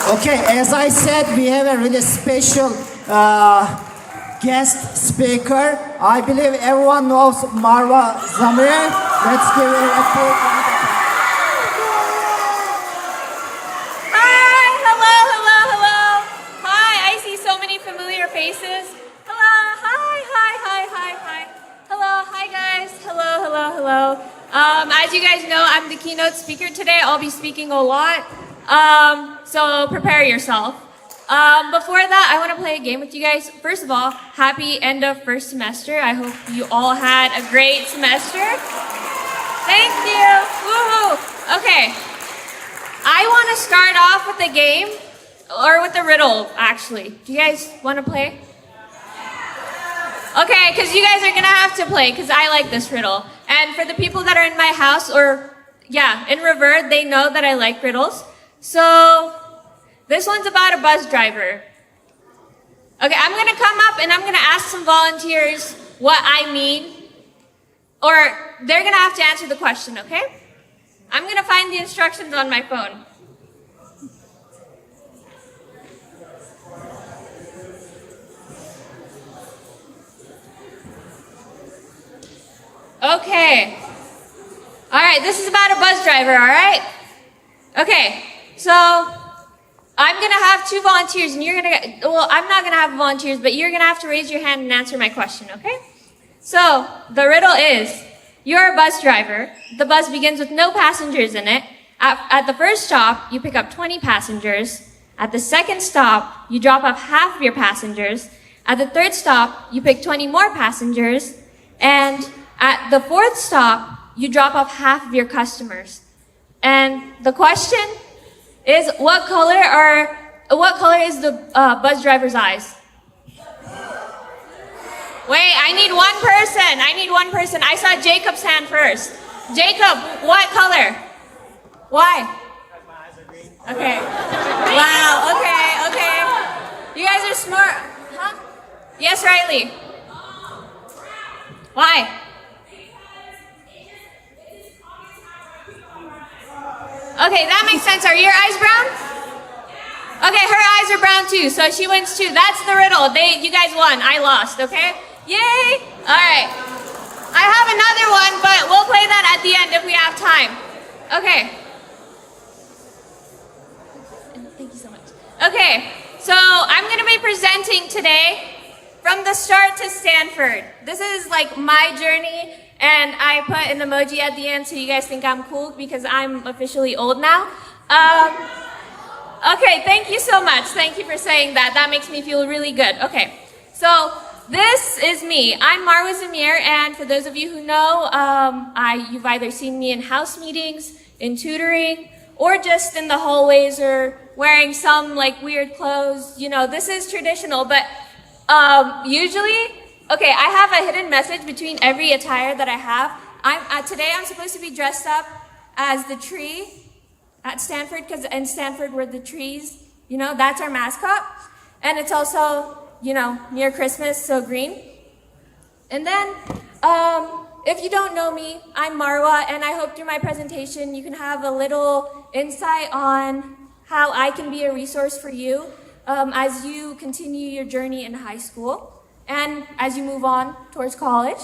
Okay, as I said, we have a really special guest speaker. I believe everyone knows Marwa Zameer. Let's give her a big round of Hi, hello. Hi, I see so many familiar faces. Hello, hi. Hello, hi guys. Hello. As you guys know, I'm the keynote speaker today. I'll be speaking a lot. So prepare yourself. Before that, I want to play a game with you guys. First of all, happy end of first semester. I hope you all had a great semester. Thank you. Woohoo. Okay. I want to start off with a game, or with a riddle, actually. Do you guys want to play? Okay, because you guys are going to have to play, because I like this riddle. And for the people that are in my house, or, yeah, in Revere, they know that I like riddles. So, this one's about a bus driver. Okay, I'm going to come up and I'm going to ask some volunteers what I mean. Or, they're going to have to answer the question, okay? I'm going to find the instructions on my phone. Okay. Alright, this is about a bus driver, alright? Okay, so I'm going to have two volunteers and you're going to, well, I'm not going to have volunteers, but you're going to have to raise your hand and answer my question, okay? So, the riddle is, you're a bus driver. The bus begins with no passengers in it. At the first stop, you pick up 20 passengers. At the second stop, you drop off half of your passengers. At the third stop, you pick 20 more passengers. And at the fourth stop, you drop off half of your customers. And the question is, what color is the bus driver's eyes? Wait, I need one person. I saw Jacob's hand first. Jacob, what color? Why? Because my eyes are green. Okay. Wow, okay. You guys are smart. Huh? Yes, Riley. Why? Okay, that makes sense. Are your eyes brown? Okay, her eyes are brown too, so she wins too. That's the riddle. You guys won. I lost, okay? Yay! Alright. I have another one, but we'll play that at the end if we have time. Okay. Thank you so much. Okay, so I'm going to be presenting today from the start to Stanford. This is like my journey, and I put an emoji at the end so you guys think I'm cool because I'm officially old now. Okay, thank you so much. Thank you for saying that. That makes me feel really good. Okay, so this is me. I'm Marwa Zameer, and for those of you who know, you've either seen me in house meetings, in tutoring, or just in the hallways or wearing some like weird clothes. You know, this is traditional, but usually, okay, I have a hidden message between every attire that I have. Today I'm supposed to be dressed up as the tree at Stanford, because in Stanford we're the trees, you know, that's our mascot. And it's also, you know, near Christmas, so green. And then, if you don't know me, I'm Marwa, and I hope through my presentation you can have a little insight on how I can be a resource for you as you continue your journey in high school and as you move on towards college.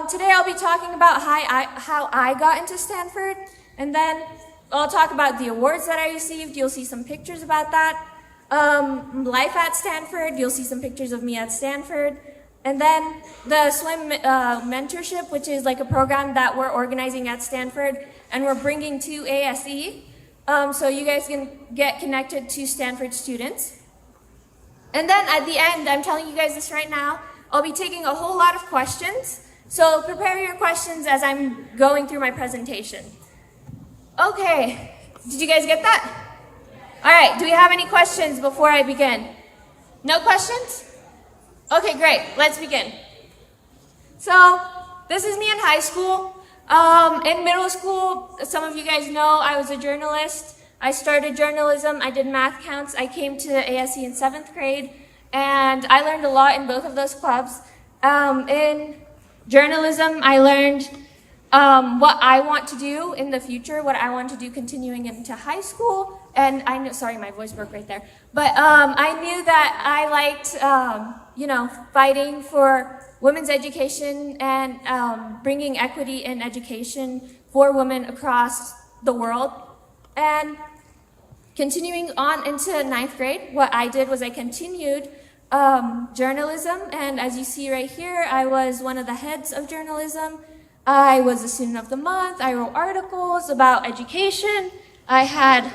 Today I'll be talking about how I got into Stanford, and then I'll talk about the awards that I received. You'll see some pictures about that. Life at Stanford, you'll see some pictures of me at Stanford. And then the swim mentorship, which is like a program that we're organizing at Stanford and we're bringing to ASE, so you guys can get connected to Stanford students. And then at the end, I'm telling you guys this right now, I'll be taking a whole lot of questions. So prepare your questions as I'm going through my presentation. Okay, did you guys get that? All right, do we have any questions before I begin? No questions? Okay, great, let's begin. So, this is me in high school. In middle school, some of you guys know I was a journalist. I started journalism, I did math counts. I came to ASE in 7th grade, and I learned a lot in both of those clubs. In journalism, I learned what I want to do in the future, what I want to do continuing into high school. And I knew, sorry, my voice broke right there. But I knew that I liked, fighting for women's education and bringing equity in education for women across the world. And continuing on into ninth grade, what I did was I continued journalism. And as you see right here, I was one of the heads of journalism. I was a student of the month. I wrote articles about education. I had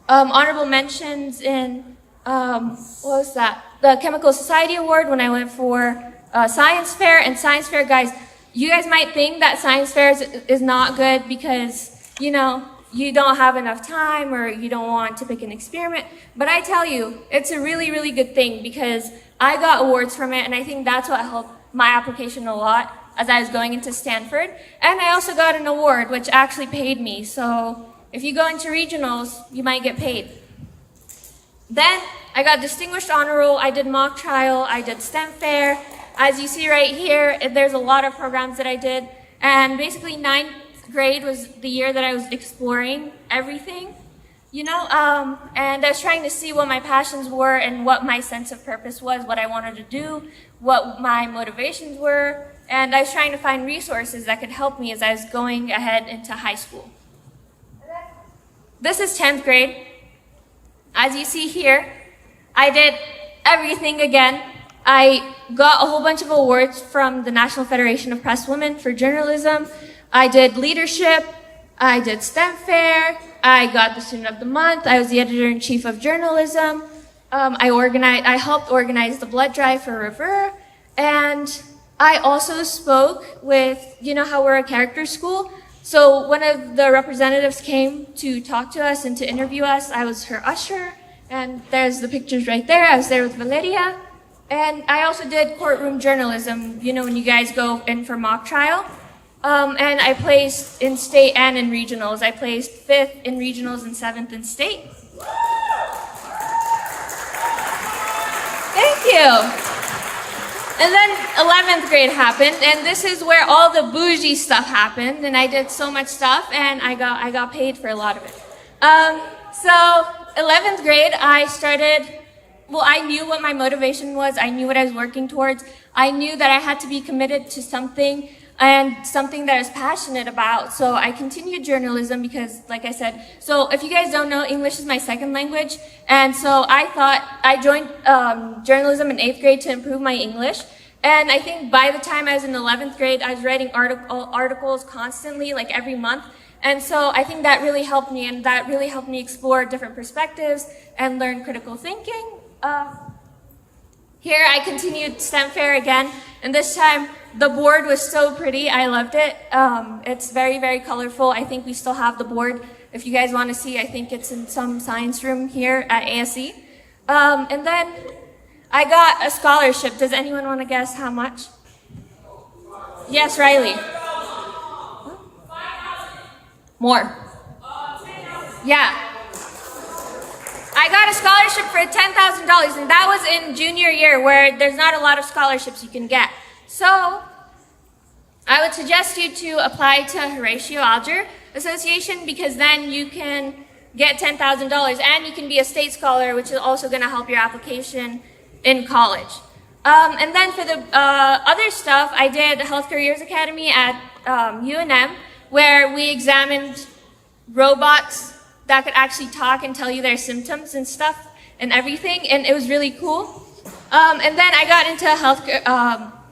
honorable mentions in, the Chemical Society Award when I went for science fair. And science fair, guys, you guys might think that science fair is not good because, you don't have enough time or you don't want to pick an experiment. But I tell you, it's a really, really good thing because I got awards from it, and I think that's what helped my application a lot as I was going into Stanford. And I also got an award, which actually paid me. So if you go into regionals, you might get paid. Then I got distinguished honor roll. I did mock trial. I did STEM fair. As you see right here, there's a lot of programs that I did. And basically ninth grade was the year that I was exploring everything, and I was trying to see what my passions were and what my sense of purpose was, what I wanted to do, what my motivations were. And I was trying to find resources that could help me as I was going ahead into high school. This is 10th grade. As you see here, I did everything again. I got a whole bunch of awards from the National Federation of Press Women for journalism. I did leadership. I did STEM fair. I got the student of the month. I was the editor-in-chief of journalism. I helped organize the blood drive for River. And I also spoke with, how we're a character school. So one of the representatives came to talk to us and to interview us. I was her usher. And there's the pictures right there. I was there with Valeria. And I also did courtroom journalism, when you guys go in for mock trial. And I placed in state and in regionals. I placed 5th in regionals and 7th in state. Thank you. And then 11th grade happened, and this is where all the bougie stuff happened, and I did so much stuff, and I got paid for a lot of it. So 11th grade, I knew what my motivation was. I knew what I was working towards. I knew that I had to be committed to something and something that I was passionate about. So I continued journalism because, like I said, so if you guys don't know, English is my second language. And so I joined journalism in 8th grade to improve my English. And I think by the time I was in 11th grade, I was writing articles constantly, like every month. And so I think that really helped me, and that really helped me explore different perspectives and learn critical thinking. Here I continued STEM fair again, and this time the board was so pretty. I loved it. It's very, very colorful. I think we still have the board. If you guys want to see, I think it's in some science room here at ASE. And then I got a scholarship. Does anyone want to guess how much? Yes, Riley. More. Yeah. I got a scholarship for $10,000, and that was in junior year where there's not a lot of scholarships you can get. So I would suggest you to apply to Horatio Alger Association because then you can get $10,000 and you can be a state scholar, which is also going to help your application in college. And then for the other stuff, I did Health Careers Academy at UNM, where we examined robots that could actually talk and tell you their symptoms and stuff and everything, and it was really cool. And then I got into healthcare,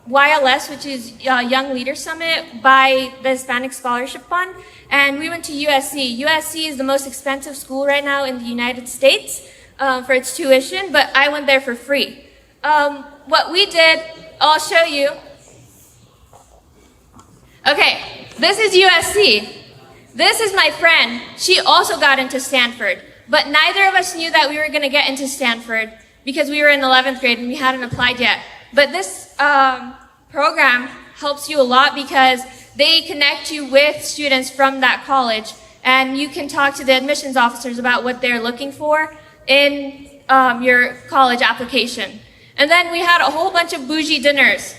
YLS, which is Young Leader Summit by the Hispanic Scholarship Fund, and we went to USC. USC is the most expensive school right now in the United States for its tuition, but I went there for free. What we did, I'll show you. Okay, this is USC. This is my friend. She also got into Stanford, but neither of us knew that we were going to get into Stanford because we were in 11th grade and we hadn't applied yet. But this program helps you a lot because they connect you with students from that college, and you can talk to the admissions officers about what they're looking for in your college application. And then we had a whole bunch of bougie dinners,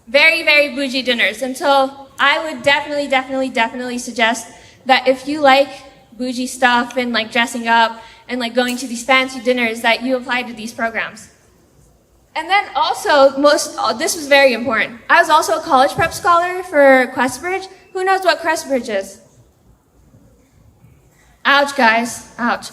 very, very bougie dinners. And so I would definitely suggest that if you like bougie stuff and like dressing up and like going to these fancy dinners, that you apply to these programs. And then also, this was very important. I was also a college prep scholar for Questbridge. Who knows what Questbridge is? Ouch, guys, ouch.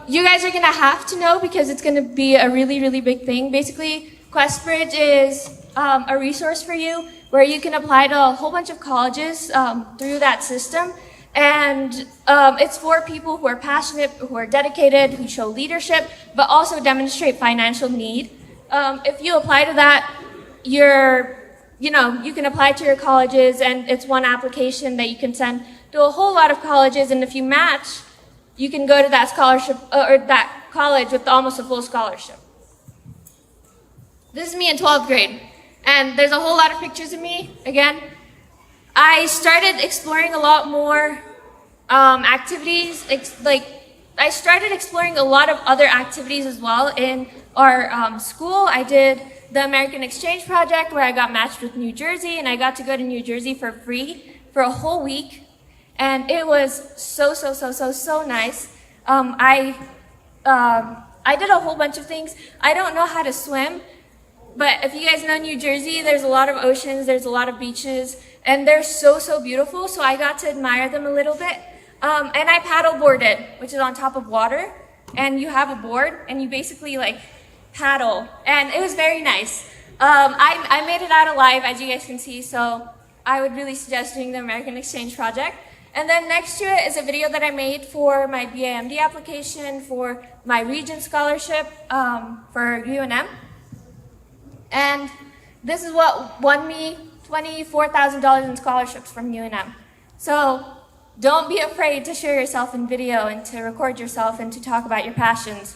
You guys are gonna have to know because it's gonna be a really big thing. Basically, Questbridge is a resource for you where you can apply to a whole bunch of colleges through that system. And it's for people who are passionate, who are dedicated, who show leadership, but also demonstrate financial need. If you apply to that, you can apply to your colleges, and it's one application that you can send to a whole lot of colleges, and if you match, you can go to that scholarship or that college with almost a full scholarship. This is me in 12th grade, and there's a whole lot of pictures of me. Again, I started exploring a lot more activities. I started exploring a lot of other activities as well in our school. I did the American Exchange Project where I got matched with New Jersey, and I got to go to New Jersey for free for a whole week. And it was so nice. I did a whole bunch of things. I don't know how to swim, but if you guys know New Jersey, there's a lot of oceans, there's a lot of beaches, and they're so beautiful, so I got to admire them a little bit. And I paddleboarded, which is on top of water, and you have a board, and you basically like paddle, and it was very nice. I made it out alive, as you guys can see, so I would really suggest doing the American Exchange Project. And then next to it is a video that I made for my BAMD application for my Regent Scholarship for UNM. And this is what won me $24,000 in scholarships from UNM. So don't be afraid to share yourself in video and to record yourself and to talk about your passions.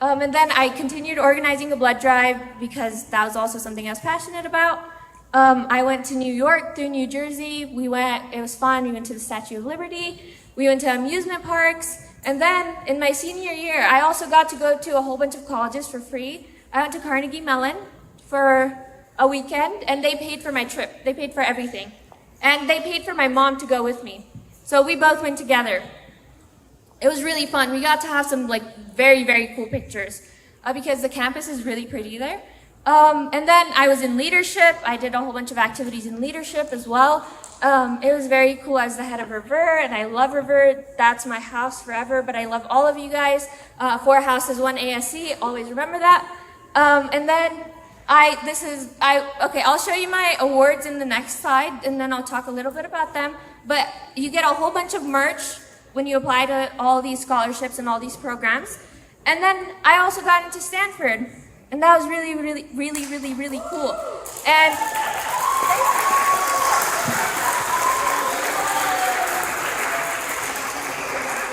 And then I continued organizing a blood drive because that was also something I was passionate about. I went to New York through New Jersey. It was fun. We went to the Statue of Liberty. We went to amusement parks. And then in my senior year, I also got to go to a whole bunch of colleges for free. I went to Carnegie Mellon for a weekend, and they paid for my trip. They paid for everything. And they paid for my mom to go with me. So we both went together. It was really fun. We got to have some like very cool pictures because the campus is really pretty there. And then I was in leadership. I did a whole bunch of activities in leadership as well. It was very cool. I was the head of Revere, and I love Revere. That's my house forever, but I love all of you guys. 4 houses, 1 ASE. Always remember that. And then I'll show you my awards in the next slide, and then I'll talk a little bit about them. But you get a whole bunch of merch when you apply to all these scholarships and all these programs. And then I also got into Stanford, and that was really cool.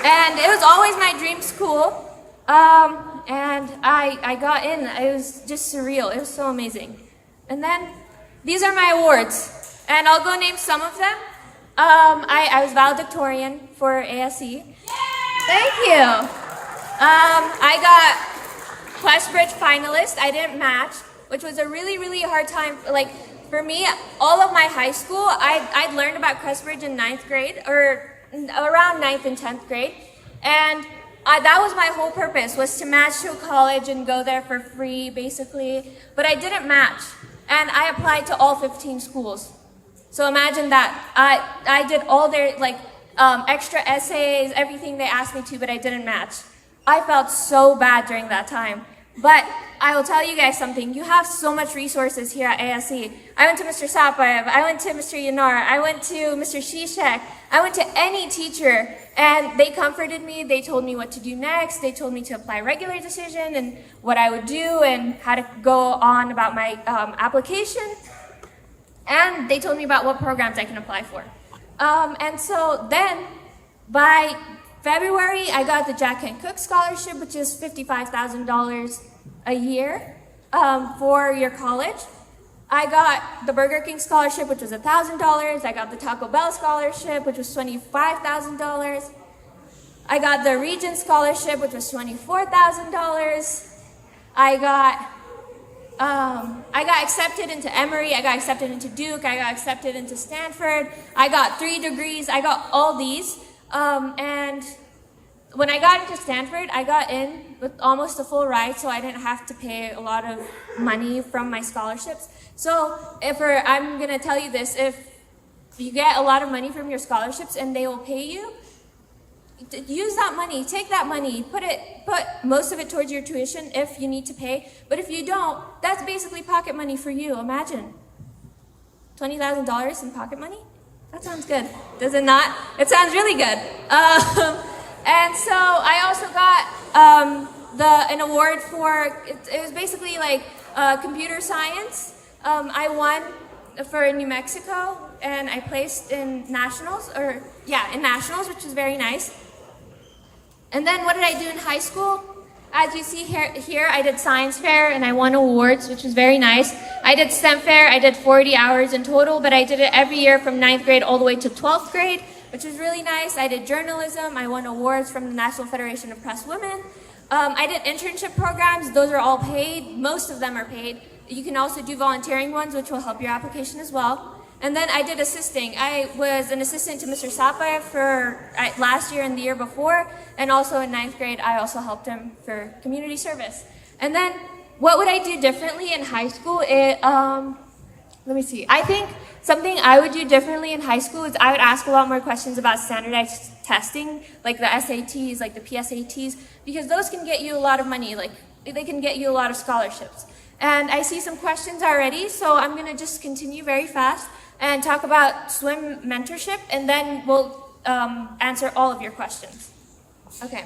And it was always my dream school. And I got in. It was just surreal. It was so amazing. And then these are my awards, and I'll go name some of them. I was valedictorian for ASE. Thank you. I got Questbridge finalist. I didn't match, which was a really hard time. Like for me, all of my high school, I'd learned about Questbridge in 9th grade or around 9th and 10th grade, and that was my whole purpose, was to match to a college and go there for free, basically. But I didn't match, and I applied to all 15 schools. So imagine that. I did all their extra essays, everything they asked me to, but I didn't match. I felt so bad during that time. But I will tell you guys something. You have so much resources here at ASE. I went to Mr. Sapayev. I went to Mr. Yanar. I went to Mr. Shishak. I went to any teacher, and they comforted me. They told me what to do next. They told me to apply regular decision and what I would do and how to go on about my application. And they told me about what programs I can apply for. And so then, by February, I got the Jack Kent Cooke Scholarship, which is $55,000 a year for your college. I got the Burger King Scholarship, which was $1,000. I got the Taco Bell Scholarship, which was $25,000. I got the Regent Scholarship, which was $24,000. I got I got accepted into Emory, I got accepted into Duke, I got accepted into Stanford, I got 3 degrees, I got all these. And when I got into Stanford, I got in with almost a full ride, so I didn't have to pay a lot of money from my scholarships. So I'm gonna tell you this, if you get a lot of money from your scholarships and they will pay you, use that money, take that money, put most of it towards your tuition if you need to pay. But if you don't, that's basically pocket money for you. Imagine $20,000 in pocket money. That sounds good, does it not? It sounds really good. And so I also got an award for it was basically like computer science. I won for New Mexico, and I placed in nationals, which was very nice. And then what did I do in high school? As you see here, I did science fair and I won awards, which was very nice. I did STEM fair, I did 40 hours in total, but I did it every year from 9th grade all the way to 12th grade, which was really nice. I did journalism, I won awards from the National Federation of Press Women. I did internship programs, those are all paid, most of them are paid. You can also do volunteering ones, which will help your application as well. And then I did assisting. I was an assistant to Mr. Sapaya for last year and the year before, and also in 9th grade, I also helped him for community service. And then, what would I do differently in high school? Let me see. I think something I would do differently in high school is I would ask a lot more questions about standardized testing, like the SATs, like the PSATs, because those can get you a lot of money, like they can get you a lot of scholarships. And I see some questions already, so I'm gonna just continue very fast and talk about swim mentorship, and then we'll answer all of your questions. Okay,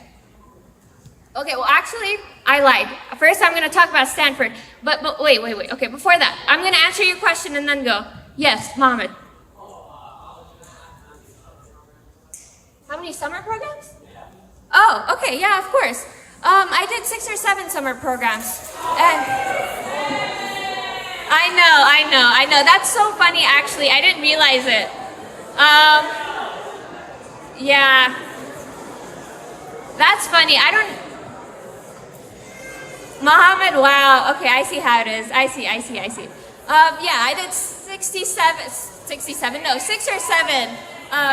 well actually, I lied. First I'm gonna talk about Stanford, but wait. Okay, before that, I'm gonna answer your question and then go. Yes, Mohammed. How many summer programs? Oh, okay, yeah, of course. I did 6 or 7 summer programs, and I know. That's so funny, actually. I didn't realize it. Yeah. That's funny. Muhammad, wow. Okay, I see how it is. I see. Yeah, I did 6 or 7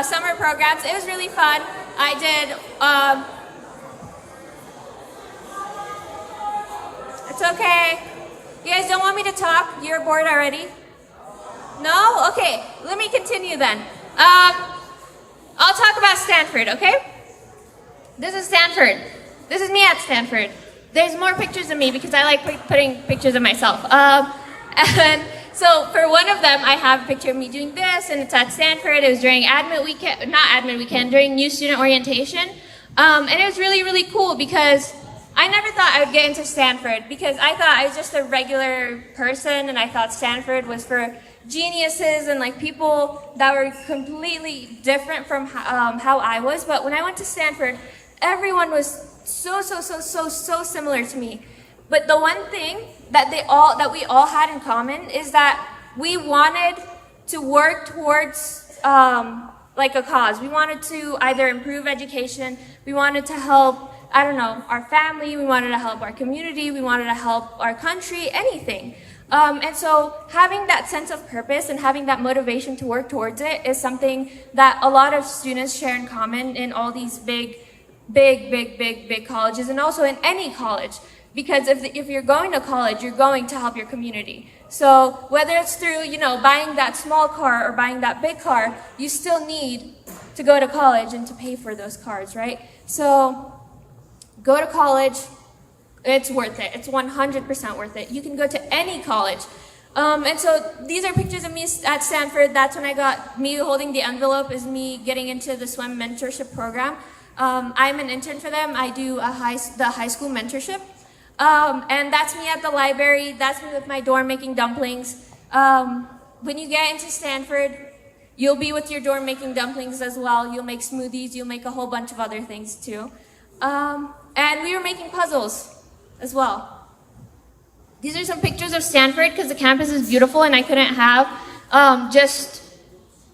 summer programs. It was really fun. I did, it's okay. You guys don't want me to talk? You're bored already? No? Okay, let me continue then. I'll talk about Stanford, okay? This is Stanford. This is me at Stanford. There's more pictures of me because I like putting pictures of myself. And so for one of them, I have a picture of me doing this, and it's at Stanford. It was during during new student orientation. And it was really, really cool because I never thought I would get into Stanford because I thought I was just a regular person, and I thought Stanford was for geniuses and like people that were completely different from how I was. But when I went to Stanford, everyone was so similar to me. But the one thing that we all had in common is that we wanted to work towards like a cause. We wanted to either improve education, we wanted to help, I don't know, our family, we wanted to help our community, we wanted to help our country, anything. And so having that sense of purpose and having that motivation to work towards it is something that a lot of students share in common in all these big colleges, and also in any college. Because if you're going to college, you're going to help your community. So whether it's through, buying that small car or buying that big car, you still need to go to college and to pay for those cars, right? So go to college. It's worth it. It's 100% worth it. You can go to any college. And so these are pictures of me at Stanford. That's when me holding the envelope is me getting into the swim mentorship program. I'm an intern for them. I do the high school mentorship. And that's me at the library. That's me with my dorm making dumplings. When you get into Stanford, you'll be with your dorm making dumplings as well. You'll make smoothies. You'll make a whole bunch of other things too. And we were making puzzles as well. These are some pictures of Stanford because the campus is beautiful, and I couldn't have just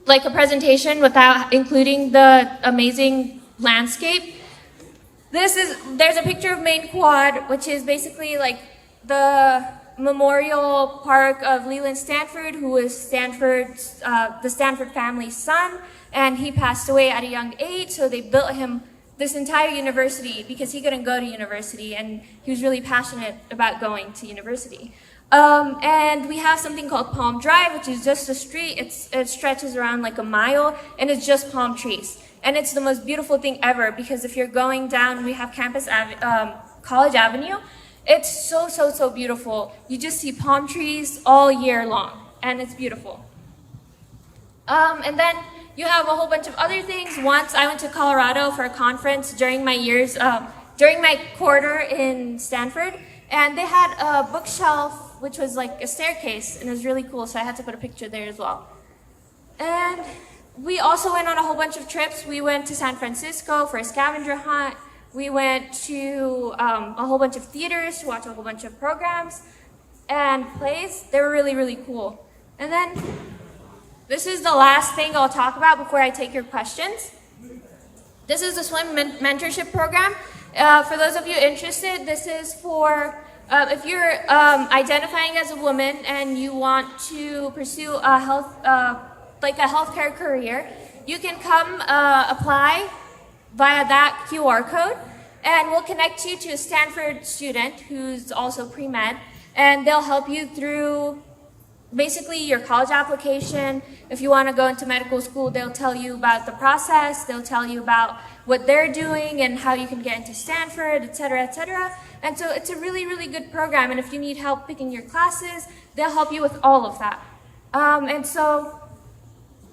like a presentation without including the amazing landscape. There's a picture of Main Quad, which is basically like memorial park of Leland Stanford, who was Stanford's, the Stanford family's son, and he passed away at a young age, so they built him this entire university because he couldn't go to university, and he was really passionate about going to university. And we have something called Palm Drive, which is just a street. It stretches around like a mile, and it's just palm trees. And it's the most beautiful thing ever, because if you're going down, we have College Avenue. It's so, so, so beautiful. You just see palm trees all year long, and it's beautiful. And then you have a whole bunch of other things. Once I went to Colorado for a conference during my during my quarter in Stanford, and they had a bookshelf which was like a staircase, and it was really cool, so I had to put a picture there as well. And we also went on a whole bunch of trips. We went to San Francisco for a scavenger hunt. We went to a whole bunch of theaters to watch a whole bunch of programs and plays. They were really, really cool. And then this is the last thing I'll talk about before I take your questions. This is the swim mentorship program. For those of you interested, this is for if you're identifying as a woman and you want to pursue a healthcare career, you can come apply via that QR code, and we'll connect you to a Stanford student who's also pre-med, and they'll help you through basically your college application. If you want to go into medical school, they'll tell you about the process, they'll tell you about what they're doing and how you can get into Stanford, etc., etc. And so it's a really, really good program, and if you need help picking your classes, they'll help you with all of that. And so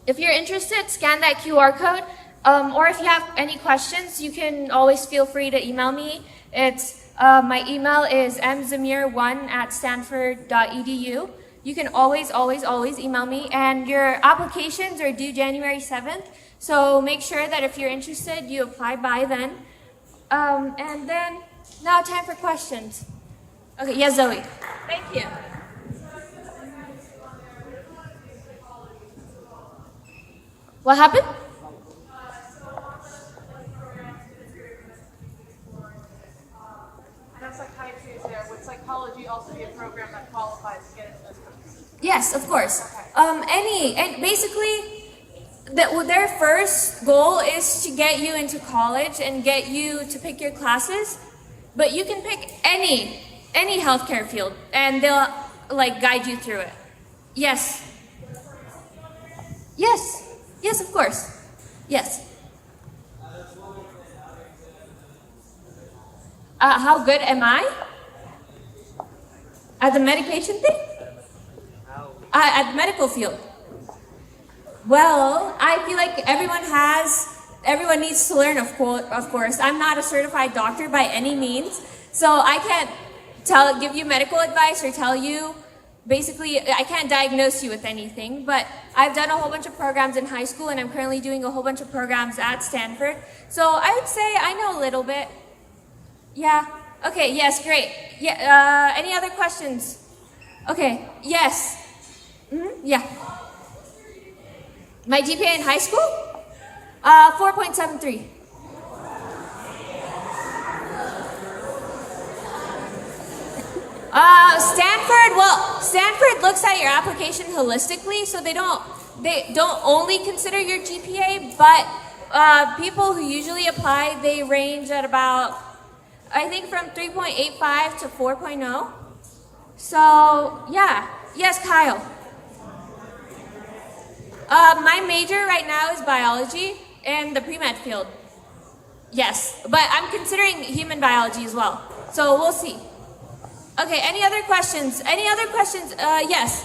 if you're interested, scan that QR code, or if you have any questions, you can always feel free to email me. My email is mzameer1@stanford.edu. You can always, always, always email me, and your applications are due January 7th, so make sure that if you're interested, you apply by then. And then, now time for questions. Okay, yes, Zoe. Thank you. What happened? That's psychiatry is there. Would psychology also be a program that qualifies to get into this program? Yes, of course. Basically, their first goal is to get you into college and get you to pick your classes, but you can pick any healthcare field, and they'll guide you through it. Yes. Yes. Yes, of course. Yes. How good am I at the medication thing? At the medical field. Well, I feel like everyone needs to learn, of course. I'm not a certified doctor by any means, so I can't give you medical advice or tell you, basically, I can't diagnose you with anything, but I've done a whole bunch of programs in high school, and I'm currently doing a whole bunch of programs at Stanford, so I would say I know a little bit. Yeah. Okay, yes, great. Yeah, any other questions? Okay, yes. Yeah. My GPA in high school? 4.73. Stanford looks at your application holistically, so they don't only consider your GPA, but people who usually apply, they range at about, I think, from 3.85 to 4.0. So, yeah. Yes, Kyle. My major right now is biology in the pre-med field. Yes, but I'm considering human biology as well. So we'll see. Okay, any other questions? Any other questions? Yes.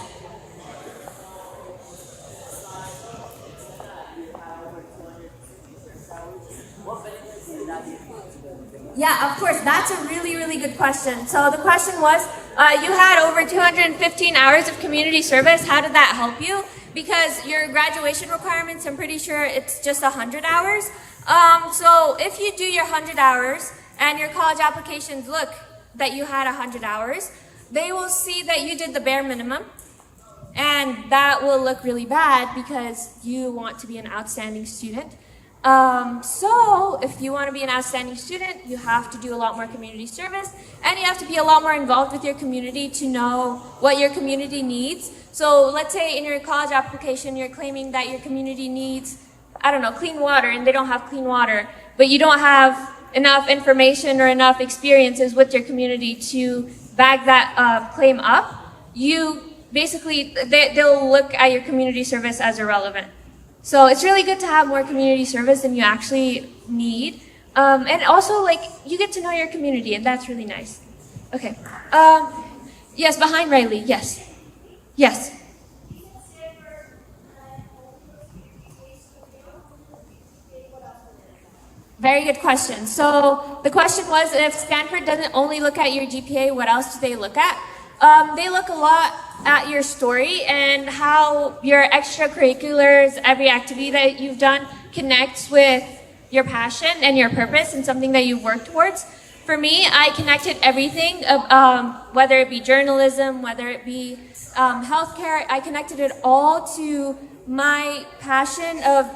Yeah, of course, that's a really, really good question. So the question was, you had over 215 hours of community service. How did that help you? Because your graduation requirements, I'm pretty sure it's just 100 hours. So if you do your 100 hours and your college applications look that you had 100 hours, they will see that you did the bare minimum. And that will look really bad because you want to be an outstanding student. So if you want to be an outstanding student, you have to do a lot more community service, and you have to be a lot more involved with your community to know what your community needs. So let's say in your college application, you're claiming that your community needs, I don't know, clean water, and they don't have clean water, but you don't have enough information or enough experiences with your community to back that claim up. You basically, they'll look at your community service as irrelevant. So it's really good to have more community service than you actually need. And also, like, you get to know your community, and that's really nice. Okay. Yes, behind Riley, yes. Yes. Very good question. So the question was, if Stanford doesn't only look at your GPA, what else do they look at? They look a lot at your story and how your extracurriculars, every activity that you've done connects with your passion and your purpose and something that you work towards. For me, I connected everything, whether it be journalism, whether it be healthcare, I connected it all to my passion of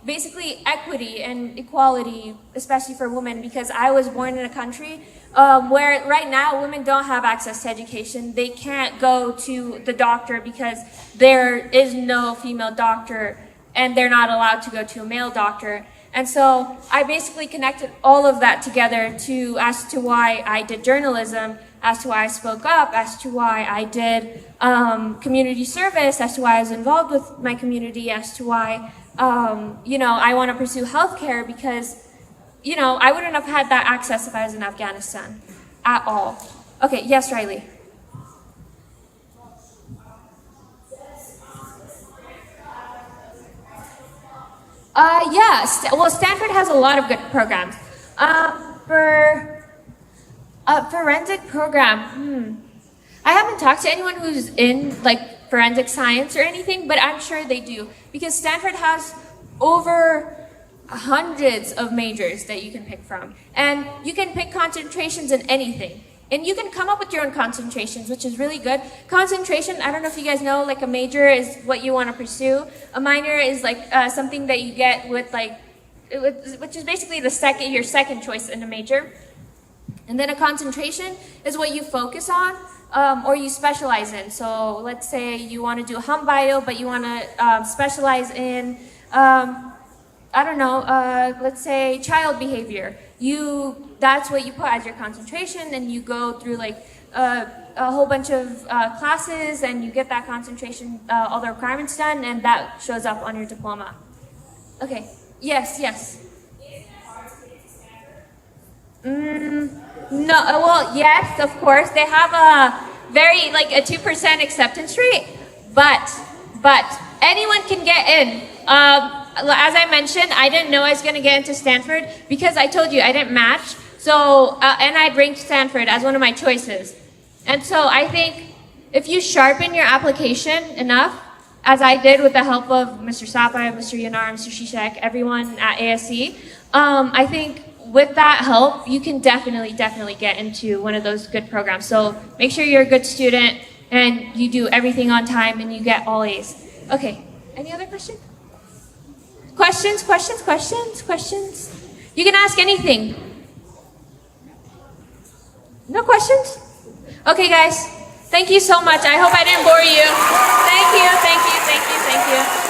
basically equity and equality, especially for women, because I was born in a country where right now women don't have access to education. They can't go to the doctor because there is no female doctor, and they're not allowed to go to a male doctor. And so I basically connected all of that together as to why I did journalism, as to why I spoke up, as to why I did community service, as to why I was involved with my community, as to why I want to pursue healthcare, because I wouldn't have had that access if I was in Afghanistan at all. Okay, yes, Riley. Well, Stanford has a lot of good programs. For a forensic program, I haven't talked to anyone who's in like forensic science or anything, but I'm sure they do, because Stanford has over hundreds of majors that you can pick from, and you can pick concentrations in anything. And you can come up with your own concentrations, which is really good. Concentration, I don't know if you guys know, like a major is what you want to pursue. A minor is like something that you get with which is basically your second choice in a major. And then a concentration is what you focus on or you specialize in. So let's say you want to do hum bio, but you want to specialize in, let's say child behavior. That's what you put as your concentration, and you go through like a whole bunch of classes, and you get that concentration, all the requirements done, and that shows up on your diploma. Okay, yes. No, well, yes, of course. They have a 2% acceptance rate, but anyone can get in. As I mentioned, I didn't know I was going to get into Stanford because I told you I didn't match. So, and I'd ranked Stanford as one of my choices. And so I think if you sharpen your application enough, as I did with the help of Mr. Sapa, Mr. Yanar, Mr. Shishak, everyone at ASE, I think with that help, you can definitely get into one of those good programs. So make sure you're a good student and you do everything on time and you get all A's. Okay, any other question? Questions? You can ask anything. No questions? Okay, guys. Thank you so much. I hope I didn't bore you. Thank you.